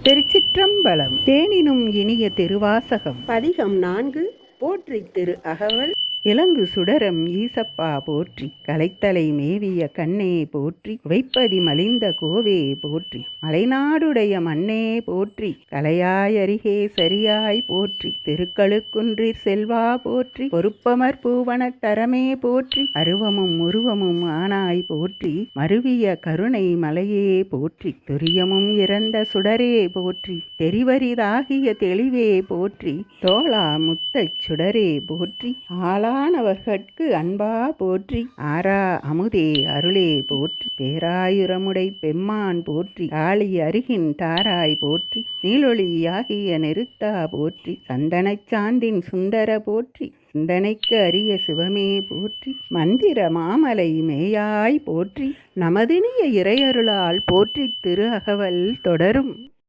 திருச்சிற்றம்பலம். தேனினும் இனிய திருவாசகம். பதிகம் 4. போற்றி திரு அகவல். இலங்கு சுடரம் ஈசப்பா போற்றி, கலைத்தலை மேவிய கண்ணே போற்றி, வைப்பதி மலிந்த கோவே போற்றி, மலைநாடுடைய மண்ணே போற்றி, கலையாயரிகே சரியாய் போற்றி, திருக்களுக்குன்றிற் செல்வா போற்றி, பொறுப்பமர் பூவனத் தரமே போற்றி, அருவமும் உருவமும் ஆனாய் போற்றி, மருவிய கருணை மலையே போற்றி, துரியமும் இறந்த சுடரே போற்றி, தெரிவரிதாகிய தெளிவே போற்றி, தோளா முத்தச் சுடரே போற்றி, ஆளானவர்கட்கு அன்பா போற்றி, ஆரா அமுதே அருளே போற்றி, பேராயுரமுடை பெம்மான் போற்றி, ஆளி அருகின் தாராய் போற்றி, நீளொளியாகிய நெருத்தா போற்றி, சந்தனச் சாந்தின் சுந்தர போற்றி, சிந்தனைக்கு அரிய சிவமே போற்றி, மந்திர மாமலை மேயாய் போற்றி, நமதினிய இறையருளால் போற்றி திரு அகவல் தொடரும்.